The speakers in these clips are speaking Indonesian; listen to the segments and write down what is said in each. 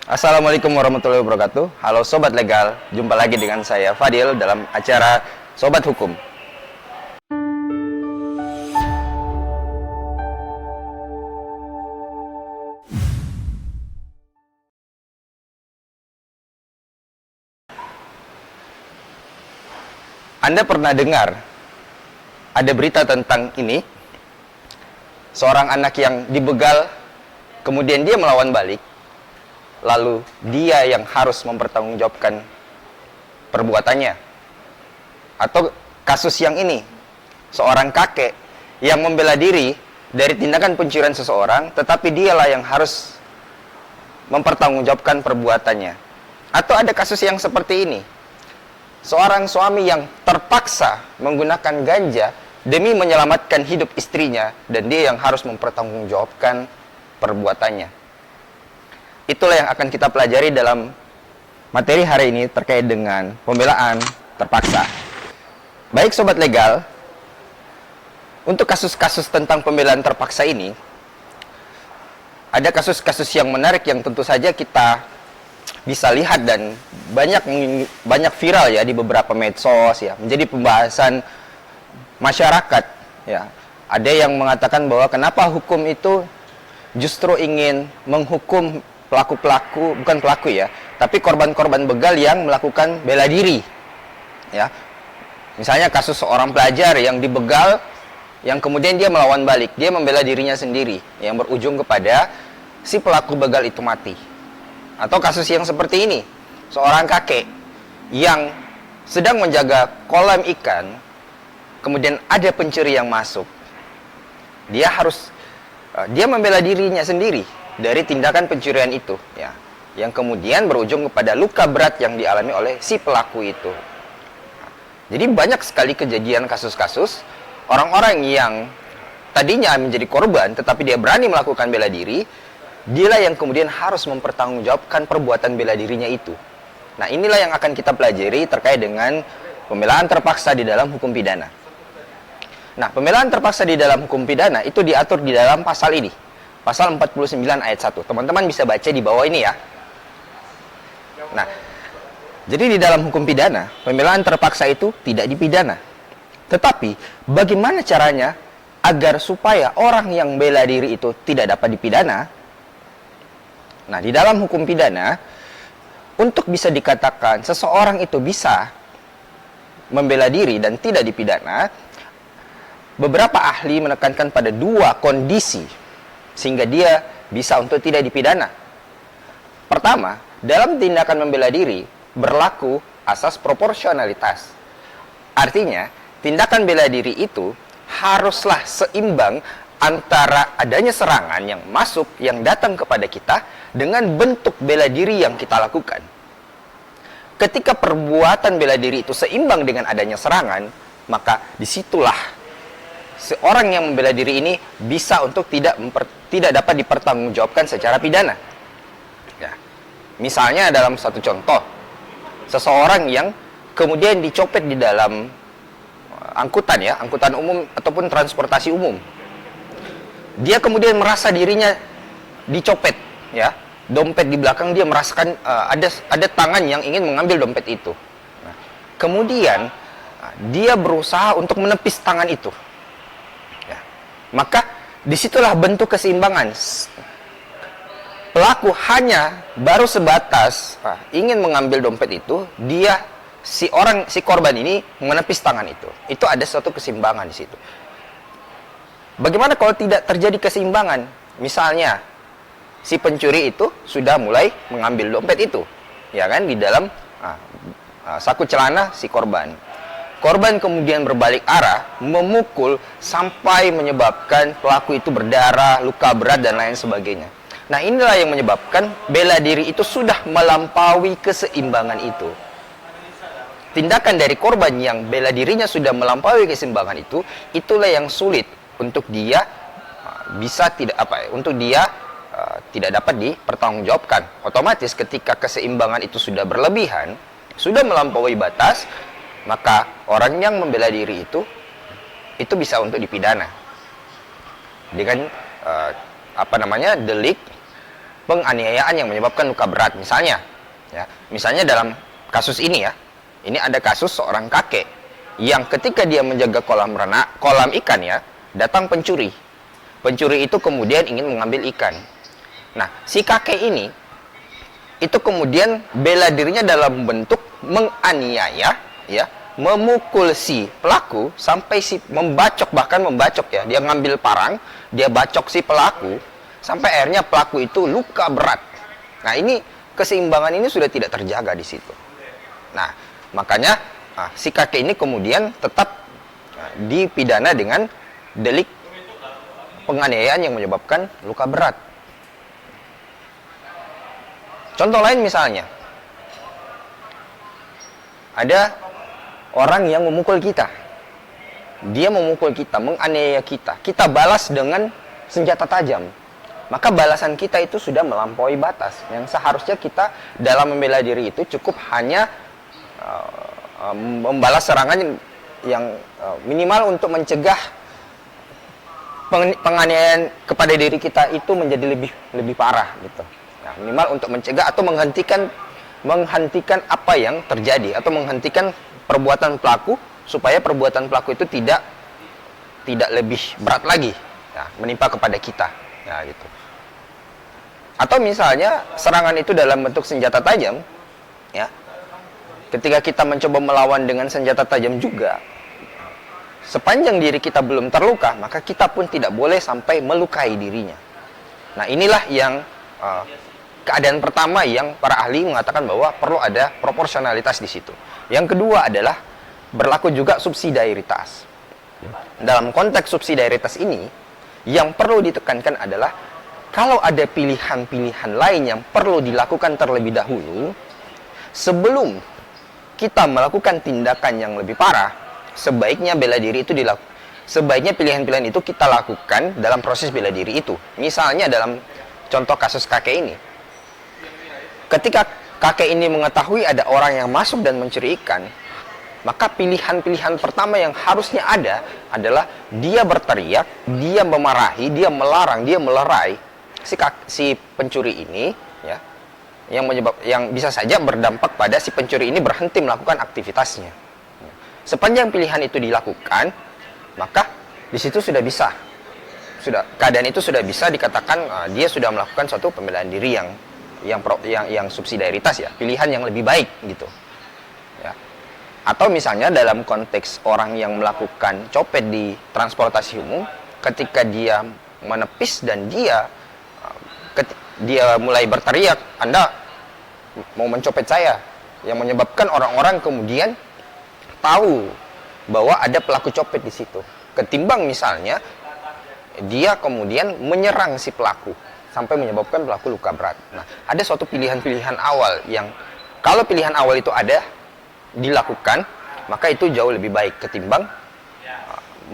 Assalamualaikum warahmatullahi wabarakatuh. Halo Sobat Legal, jumpa lagi dengan saya Fadil dalam acara Sobat Hukum. Anda pernah dengar ada berita tentang ini? Seorang anak yang dibegal, kemudian dia melawan balik, lalu dia yang harus mempertanggungjawabkan perbuatannya. Atau kasus yang ini, seorang kakek yang membela diri dari tindakan pencurian seseorang, tetapi dialah yang harus mempertanggungjawabkan perbuatannya. Atau ada kasus yang seperti ini, seorang suami yang terpaksa menggunakan ganja demi menyelamatkan hidup istrinya, dan dia yang harus mempertanggungjawabkan perbuatannya. Itulah yang akan kita pelajari dalam materi hari ini terkait dengan pembelaan terpaksa. Baik Sobat Legal, untuk kasus-kasus tentang pembelaan terpaksa ini, ada kasus-kasus yang menarik yang tentu saja kita bisa lihat dan banyak viral ya di beberapa medsos ya, menjadi pembahasan masyarakat ya. Ada yang mengatakan bahwa kenapa hukum itu justru ingin menghukum pelaku-pelaku, bukan pelaku ya, tapi korban-korban begal yang melakukan bela diri ya. Misalnya kasus seorang pelajar yang dibegal, yang kemudian dia melawan balik, dia membela dirinya sendiri, yang berujung kepada si pelaku begal itu mati. Atau kasus yang seperti ini, seorang kakek yang sedang menjaga kolam ikan, kemudian ada pencuri yang masuk. Dia membela dirinya sendiri dari tindakan pencurian itu, ya, yang kemudian berujung kepada luka berat yang dialami oleh si pelaku itu. Jadi banyak sekali kejadian kasus-kasus orang-orang yang tadinya menjadi korban, tetapi dia berani melakukan bela diri. Dialah yang kemudian harus mempertanggungjawabkan perbuatan bela dirinya itu. Nah, inilah yang akan kita pelajari terkait dengan pembelaan terpaksa di dalam hukum pidana. Nah, pembelaan terpaksa di dalam hukum pidana itu diatur di dalam pasal ini. Pasal 49 ayat 1. Teman-teman bisa baca di bawah ini ya. Nah, jadi di dalam hukum pidana, pembelaan terpaksa itu tidak dipidana. Tetapi, bagaimana caranya agar supaya orang yang bela diri itu tidak dapat dipidana? Nah, di dalam hukum pidana, untuk bisa dikatakan seseorang itu bisa membela diri dan tidak dipidana, beberapa ahli menekankan pada dua kondisi sehingga dia bisa untuk tidak dipidana. Pertama, dalam tindakan membela diri berlaku asas proporsionalitas. Artinya, tindakan bela diri itu haruslah seimbang antara adanya serangan yang masuk, yang datang kepada kita, dengan bentuk bela diri yang kita lakukan. Ketika perbuatan bela diri itu seimbang dengan adanya serangan, maka disitulah seorang yang membela diri ini bisa untuk tidak dapat dipertanggungjawabkan secara pidana. Ya. Misalnya dalam satu contoh, seseorang yang kemudian dicopet di dalam angkutan ya, angkutan umum ataupun transportasi umum. Dia kemudian merasa dirinya dicopet ya, dompet di belakang dia merasakan ada tangan yang ingin mengambil dompet itu. Nah, kemudian dia berusaha untuk menepis tangan itu. Ya. Maka disitulah bentuk keseimbangan. Pelaku hanya baru sebatas ingin mengambil dompet itu, si korban ini menepis tangan itu. Itu ada suatu keseimbangan di situ. Bagaimana kalau tidak terjadi keseimbangan? Misalnya, si pencuri itu sudah mulai mengambil dompet itu, ya kan, di dalam saku celana si korban. Korban kemudian berbalik arah, memukul sampai menyebabkan pelaku itu berdarah, luka berat, dan lain sebagainya. Nah, inilah yang menyebabkan bela diri itu sudah melampaui keseimbangan itu. Tindakan dari korban yang bela dirinya sudah melampaui keseimbangan itu, itulah yang sulit untuk dia tidak dapat dipertanggungjawabkan. Otomatis ketika keseimbangan itu sudah berlebihan, sudah melampaui batas, maka orang yang membela diri itu bisa untuk dipidana dengan delik penganiayaan yang menyebabkan luka berat. Misalnya, ya, misalnya dalam kasus ini ya, ini ada kasus seorang kakek yang ketika dia menjaga kolam ikan ya, datang pencuri. Pencuri itu kemudian ingin mengambil ikan. Nah, si kakek ini itu kemudian bela dirinya dalam bentuk menganiaya, ya, memukul si pelaku sampai si bahkan membacok ya. Dia ngambil parang, dia bacok si pelaku sampai akhirnya pelaku itu luka berat. Nah, ini keseimbangan ini sudah tidak terjaga di situ. Nah, makanya si kakek ini kemudian tetap dipidana dengan delik penganiayaan yang menyebabkan luka berat. Contoh lain misalnya, ada orang yang memukul kita. Dia memukul kita, menganiaya kita. Kita balas dengan senjata tajam. Maka balasan kita itu sudah melampaui batas. Yang seharusnya kita dalam membela diri itu cukup hanya membalas serangan yang minimal untuk mencegah penganiayaan kepada diri kita itu menjadi lebih parah gitu. Nah, minimal untuk mencegah atau menghentikan apa yang terjadi atau menghentikan perbuatan pelaku supaya perbuatan pelaku itu tidak lebih berat lagi ya, menimpa kepada kita ya gitu. Atau misalnya serangan itu dalam bentuk senjata tajam ya. Ketika kita mencoba melawan dengan senjata tajam juga, sepanjang diri kita belum terluka, maka kita pun tidak boleh sampai melukai dirinya. Nah, inilah yang keadaan pertama yang para ahli mengatakan bahwa perlu ada proporsionalitas di situ. Yang kedua adalah berlaku juga subsidiaritas. Dalam konteks subsidiaritas ini, yang perlu ditekankan adalah kalau ada pilihan-pilihan lain yang perlu dilakukan terlebih dahulu, sebelum kita melakukan tindakan yang lebih parah, sebaiknya bela diri itu dilakukan. Sebaiknya pilihan-pilihan itu kita lakukan dalam proses bela diri itu. Misalnya dalam contoh kasus kakek ini, ketika kakek ini mengetahui ada orang yang masuk dan mencuri ikan, maka pilihan-pilihan pertama yang harusnya ada adalah dia berteriak, dia memarahi, dia melarang, dia melerai si pencuri ini, ya, yang bisa saja berdampak pada si pencuri ini berhenti melakukan aktivitasnya. Sepanjang pilihan itu dilakukan, maka di situ keadaan itu sudah bisa dikatakan dia sudah melakukan suatu pembelaan diri yang subsidiaritas ya, pilihan yang lebih baik gitu. Ya. Atau misalnya dalam konteks orang yang melakukan copet di transportasi umum, ketika dia menepis dan dia mulai berteriak, "Anda mau mencopet saya," yang menyebabkan orang-orang kemudian tahu bahwa ada pelaku copet di situ. Ketimbang misalnya dia kemudian menyerang si pelaku sampai menyebabkan pelaku luka berat. Nah, ada suatu pilihan-pilihan awal yang kalau pilihan awal itu ada dilakukan, maka itu jauh lebih baik ketimbang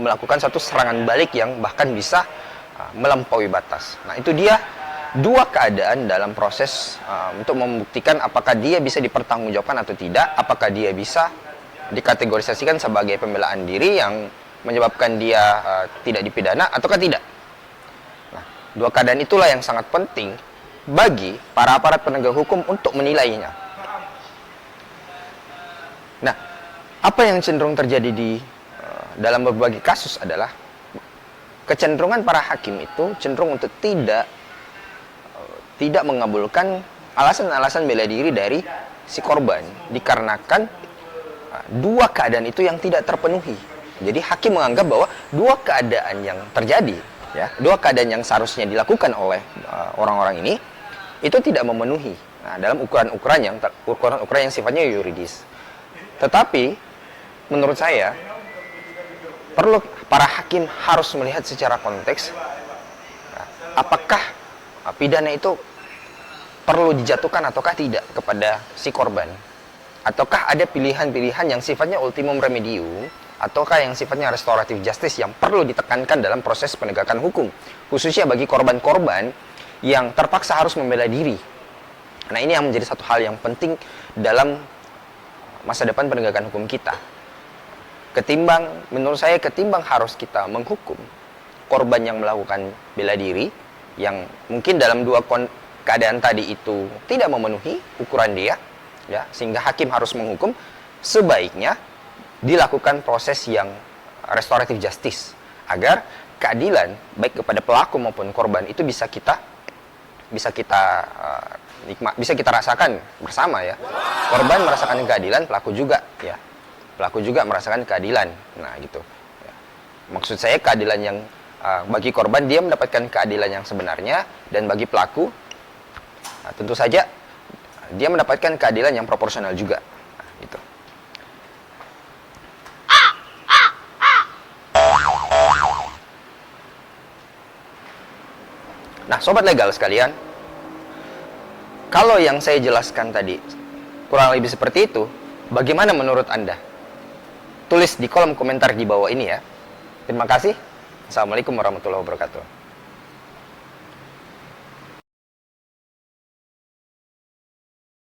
melakukan satu serangan balik yang bahkan bisa melampaui batas. Nah, itu dia dua keadaan dalam proses untuk membuktikan apakah dia bisa dipertanggungjawabkan atau tidak, apakah dia bisa dikategorisasikan sebagai pembelaan diri yang menyebabkan dia tidak dipidana ataukah tidak. Nah, dua keadaan itulah yang sangat penting bagi para aparat penegak hukum untuk menilainya. Nah, apa yang cenderung terjadi dalam berbagai kasus adalah kecenderungan para hakim itu cenderung untuk tidak mengabulkan alasan-alasan bela diri dari si korban dikarenakan dua keadaan itu yang tidak terpenuhi. Jadi hakim menganggap bahwa dua keadaan yang terjadi, ya, dua keadaan yang seharusnya dilakukan oleh orang-orang ini itu tidak memenuhi. Nah, dalam ukuran-ukuran yang sifatnya yuridis. Tetapi menurut saya perlu para hakim harus melihat secara konteks apakah pidana itu perlu dijatuhkan ataukah tidak kepada si korban, ataukah ada pilihan-pilihan yang sifatnya ultimum remedium ataukah yang sifatnya restoratif justice yang perlu ditekankan dalam proses penegakan hukum, khususnya bagi korban-korban yang terpaksa harus membela diri. Nah, ini yang menjadi satu hal yang penting dalam masa depan penegakan hukum kita. Menurut saya ketimbang harus kita menghukum korban yang melakukan bela diri, yang mungkin dalam keadaan tadi itu tidak memenuhi ukuran dia, ya, sehingga hakim harus menghukum, sebaiknya dilakukan proses yang restoratif justice agar keadilan baik kepada pelaku maupun korban itu bisa kita bisa kita rasakan bersama, ya. Korban merasakan keadilan, pelaku juga, ya. Pelaku juga merasakan keadilan. Nah, gitu. Ya. Maksud saya keadilan yang bagi korban dia mendapatkan keadilan yang sebenarnya, dan bagi pelaku tentu saja dia mendapatkan keadilan yang proporsional juga. Nah, gitu. Nah, sobat legal sekalian, kalau yang saya jelaskan tadi kurang lebih seperti itu, bagaimana menurut Anda? Tulis di kolom komentar di bawah ini, ya. Terima kasih. Assalamualaikum warahmatullahi wabarakatuh.